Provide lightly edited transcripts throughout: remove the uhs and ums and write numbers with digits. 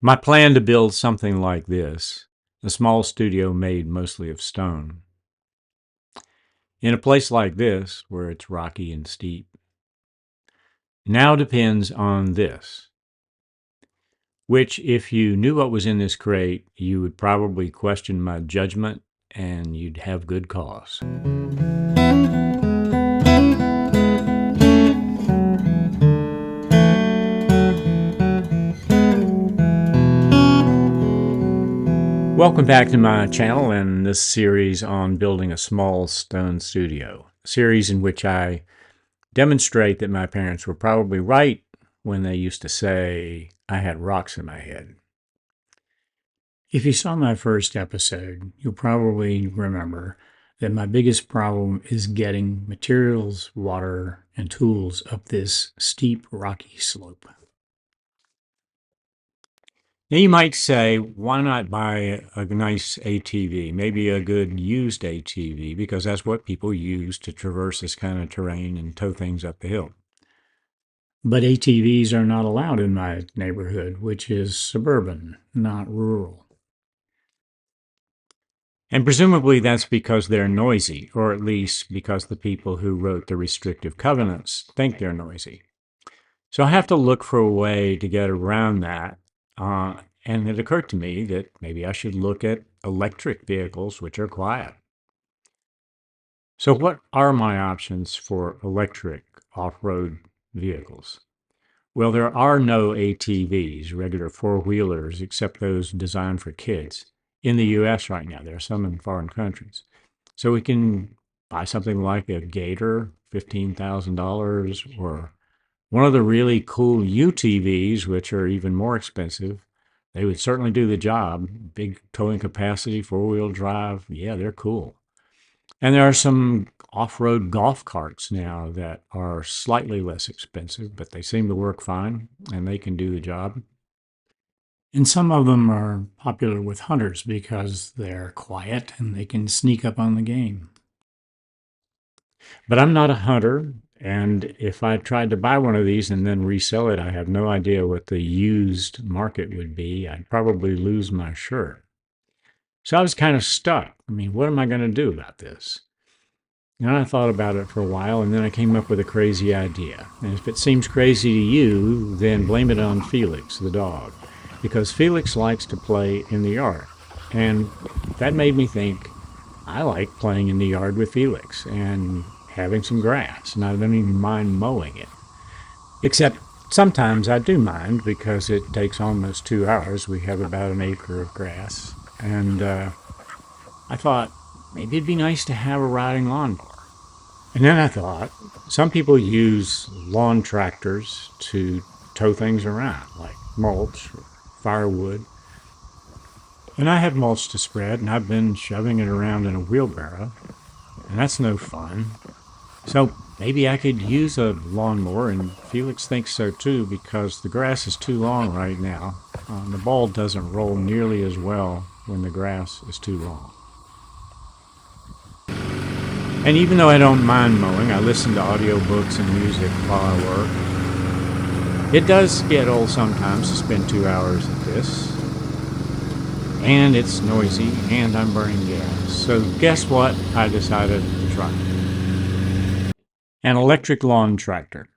My plan to build something like this, a small studio made mostly of stone, in a place like this, where it's rocky and steep, now depends on this, which if you knew what was in this crate, you would probably question my judgment and you'd have good cause. Welcome back to my channel and this series on building a small stone studio, a series in which I demonstrate that my parents were probably right when they used to say I had rocks in my head. If you saw my first episode, you'll probably remember that my biggest problem is getting materials, water, and tools up this steep, rocky slope. Now you might say, why not buy a nice ATV, maybe a good used ATV, because that's what people use to traverse this kind of terrain and tow things up the hill. But ATVs are not allowed in my neighborhood, which is suburban, not rural. And presumably that's because they're noisy, or at least because the people who wrote the restrictive covenants think they're noisy. So I have to look for a way to get around that. And it occurred to me that maybe I should look at electric vehicles, which are quiet. So what are my options for electric off-road vehicles? Well, there are no ATVs, regular four-wheelers, except those designed for kids in the US right now. There are some in foreign countries. So we can buy something like a Gator, $15,000, or one of the really cool UTVs, which are even more expensive. They would certainly do the job. Big towing capacity, four-wheel drive. Yeah, they're cool. And there are some off-road golf carts now that are slightly less expensive, but they seem to work fine and they can do the job. And some of them are popular with hunters because they're quiet and they can sneak up on the game. But I'm not a hunter, and if I tried to buy one of these and then resell it, I have no idea what the used market would be. I'd probably lose my shirt. So I was kind of stuck. I mean, what am I going to do about this? And I thought about it for a while, and then I came up with a crazy idea. And if it seems crazy to you, then blame it on Felix, the dog, because Felix likes to play in the yard. And that made me think, I like playing in the yard with Felix and having some grass, and I don't even mind mowing it. Except sometimes I do mind because it takes almost 2 hours. We have about an acre of grass. And I thought, maybe it'd be nice to have a riding lawnmower. And then I thought, some people use lawn tractors to tow things around, like mulch or firewood. And I have mulch to spread, and I've been shoving it around in a wheelbarrow, and that's no fun. So maybe I could use a lawnmower, and Felix thinks so too, because the grass is too long right now. The ball doesn't roll nearly as well when the grass is too long. And even though I don't mind mowing, I listen to audiobooks and music while I work. It does get old sometimes to spend 2 hours at this. And it's noisy, and I'm burning gas. So guess what I decided to try? An electric lawn tractor.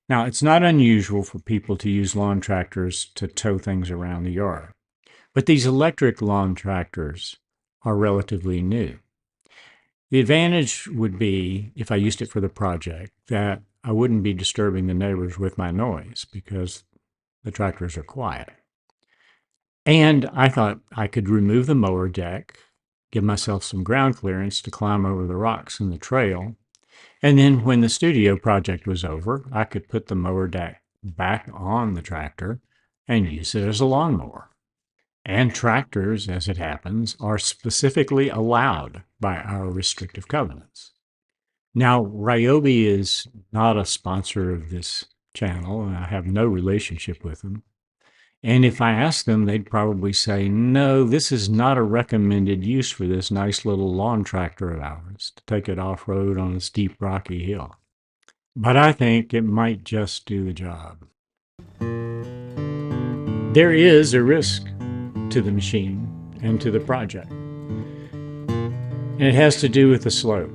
Now, it's not unusual for people to use lawn tractors to tow things around the yard. But these electric lawn tractors are relatively new. The advantage would be, if I used it for the project, that I wouldn't be disturbing the neighbors with my noise because the tractors are quiet. And I thought I could remove the mower deck, give myself some ground clearance to climb over the rocks in the trail, and then when the studio project was over, I could put the mower deck back on the tractor and use it as a lawnmower. And tractors, as it happens, are specifically allowed by our restrictive covenants. Now, Ryobi is not a sponsor of this channel, and I have no relationship with them. And if I asked them, they'd probably say, no, this is not a recommended use for this nice little lawn tractor of ours, to take it off-road on a steep, rocky hill. But I think it might just do the job. There is a risk to the machine and to the project, and it has to do with the slope.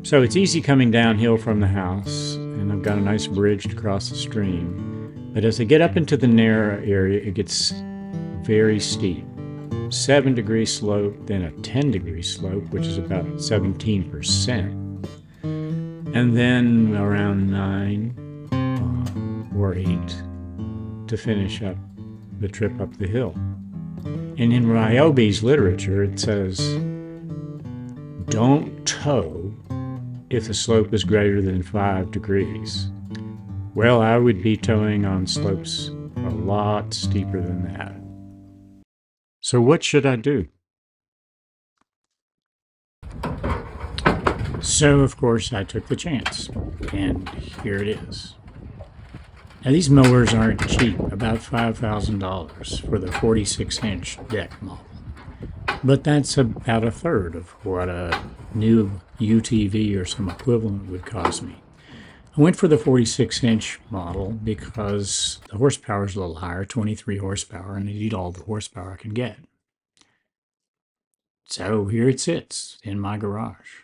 So it's easy coming downhill from the house, and I've got a nice bridge to cross the stream. But as I get up into the narrow area, it gets very steep. 7-degree slope, then a 10-degree slope, which is about 17%. And then around 9 or 8 to finish up the trip up the hill. And in Ryobi's literature, it says, don't tow if the slope is greater than 5 degrees. Well, I would be towing on slopes a lot steeper than that. So what should I do? So, of course, I took the chance, and here it is. Now, these mowers aren't cheap, about $5,000 for the 46-inch deck model. But that's about a third of what a new UTV or some equivalent would cost me. I went for the 46-inch model because the horsepower is a little higher, 23 horsepower, and I need all the horsepower I can get. So here it sits in my garage.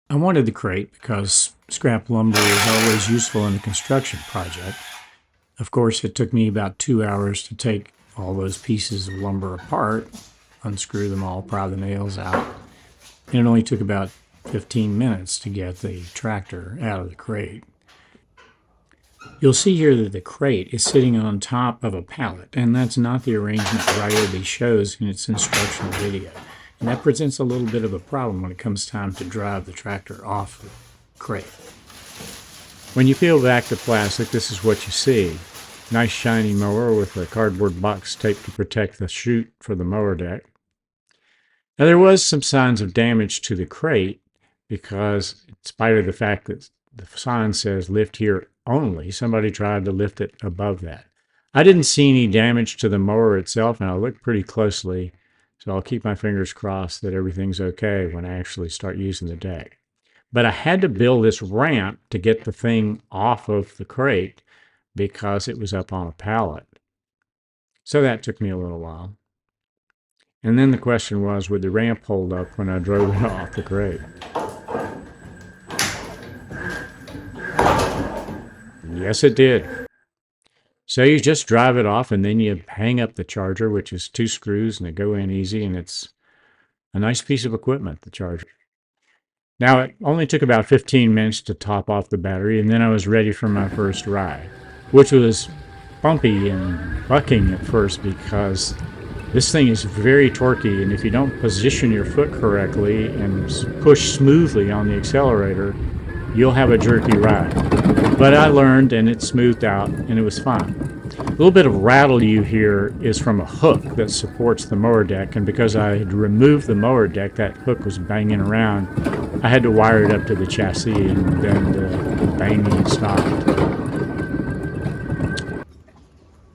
I wanted the crate because scrap lumber is always useful in a construction project. Of course, it took me about 2 hours to take all those pieces of lumber apart, unscrew them all, pry the nails out, and it only took about 15 minutes to get the tractor out of the crate. You'll see here that the crate is sitting on top of a pallet, and that's not the arrangement Ryobi shows in its instructional video. And that presents a little bit of a problem when it comes time to drive the tractor off the crate. When you peel back the plastic, this is what you see. Nice shiny mower with a cardboard box taped to protect the chute for the mower deck. Now there was some signs of damage to the crate because in spite of the fact that the sign says lift here only, somebody tried to lift it above that. I didn't see any damage to the mower itself, and I looked pretty closely, so I'll keep my fingers crossed that everything's okay when I actually start using the deck. But I had to build this ramp to get the thing off of the crate because it was up on a pallet. So that took me a little while. And then the question was, would the ramp hold up when I drove it off the crate? Yes, it did. So you just drive it off and then you hang up the charger, which is 2 screws, and they go in easy, and it's a nice piece of equipment, the charger. Now, it only took about 15 minutes to top off the battery, and then I was ready for my first ride, which was bumpy and bucking at first because this thing is very torquey, and if you don't position your foot correctly and push smoothly on the accelerator, you'll have a jerky ride. But I learned, and it smoothed out, and it was fine. A little bit of rattle you hear is from a hook that supports the mower deck, and because I had removed the mower deck, that hook was banging around. I had to wire it up to the chassis, and then the banging stopped.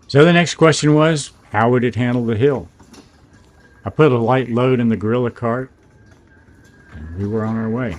So the next question was, how would it handle the hill? I put a light load in the gorilla cart, and we were on our way.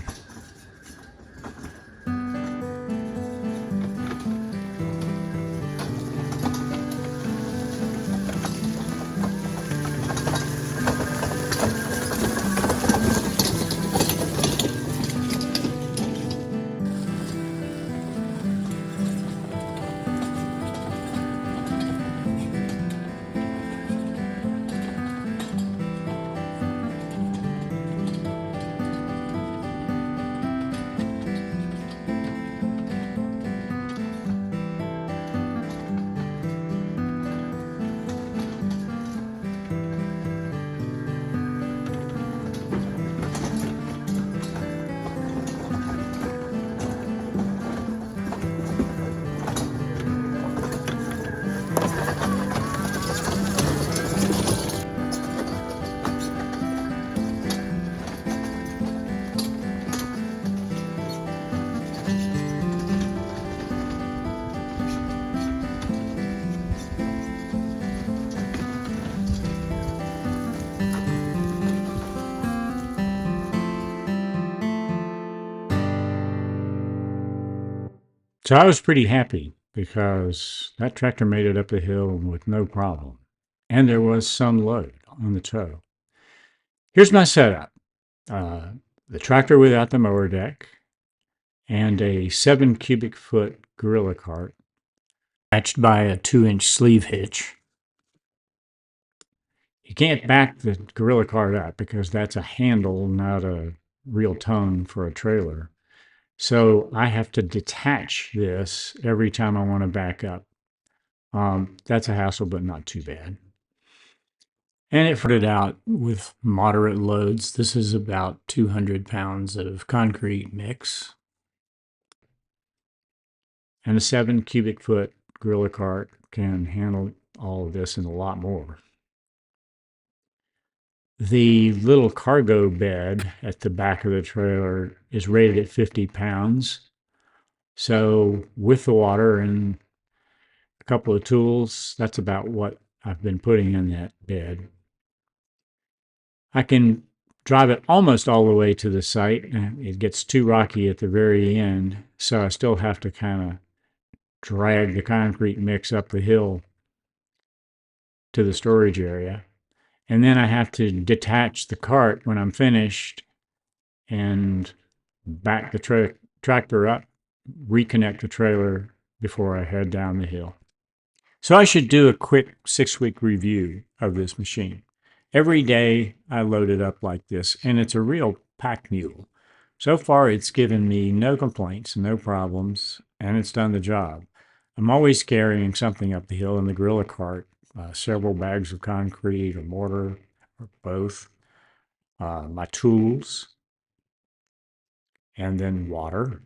So I was pretty happy because that tractor made it up the hill with no problem. And there was some load on the tow. Here's my setup. The tractor without the mower deck and a 7 cubic foot gorilla cart attached by a 2-inch sleeve hitch. You can't back the gorilla cart up because that's a handle, not a real tongue for a trailer. So I have to detach this every time I want to back up. That's a hassle, but not too bad. And it footed out with moderate loads. This is about 200 pounds of concrete mix. And a 7 cubic foot gorilla cart can handle all of this and a lot more. The little cargo bed at the back of the trailer is rated at 50 pounds. So with the water and a couple of tools, that's about what I've been putting in that bed. I can drive it almost all the way to the site. It gets too rocky at the very end, so I still have to kind of drag the concrete mix up the hill to the storage area. And then I have to detach the cart when I'm finished and back the tractor up, reconnect the trailer before I head down the hill. So I should do a quick 6-week review of this machine. Every day I load it up like this, and it's a real pack mule. So far it's given me no complaints, no problems, and it's done the job. I'm always carrying something up the hill in the gorilla cart, several bags of concrete or mortar or both, my tools, and then water,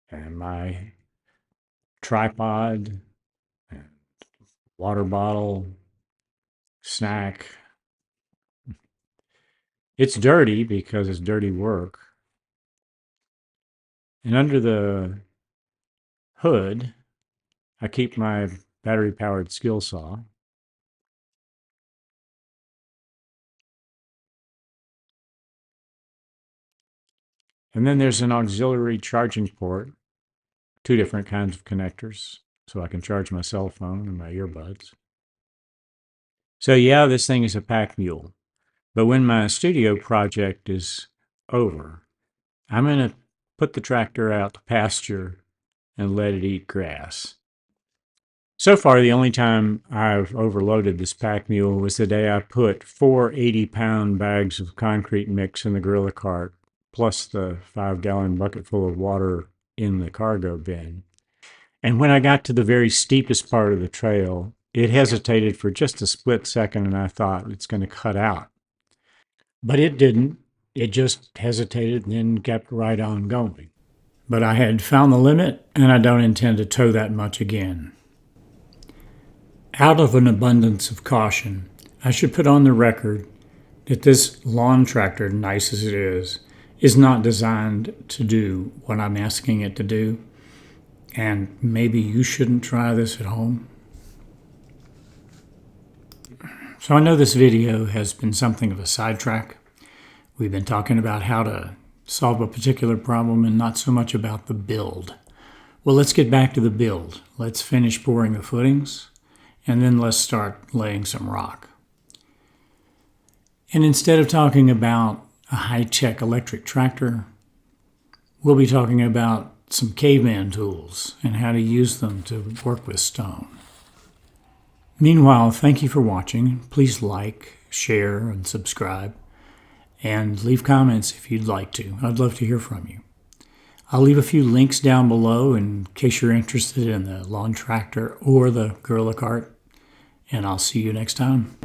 and my tripod, and water bottle, snack. It's dirty because it's dirty work. And under the hood, I keep my battery-powered skill saw. And then there's an auxiliary charging port, 2 different kinds of connectors, so I can charge my cell phone and my earbuds. So yeah, this thing is a pack mule. But when my studio project is over, I'm going to put the tractor out to pasture and let it eat grass. So far, the only time I've overloaded this pack mule was the day I put 4 80-pound bags of concrete mix in the gorilla cart, plus the 5-gallon bucket full of water in the cargo bin. And when I got to the very steepest part of the trail, it hesitated for just a split second, and I thought it's going to cut out. But it didn't. It just hesitated and then kept right on going. But I had found the limit, and I don't intend to tow that much again. Out of an abundance of caution, I should put on the record that this lawn tractor, nice as it is not designed to do what I'm asking it to do, and maybe you shouldn't try this at home. So I know this video has been something of a sidetrack. We've been talking about how to solve a particular problem and not so much about the build. Well, let's get back to the build. Let's finish pouring the footings, and then let's start laying some rock. And instead of talking about a high-tech electric tractor, we'll be talking about some caveman tools and how to use them to work with stone. Meanwhile, thank you for watching. Please like, share, and subscribe. And leave comments if you'd like to. I'd love to hear from you. I'll leave a few links down below in case you're interested in the lawn tractor or the gorilla cart. And I'll see you next time.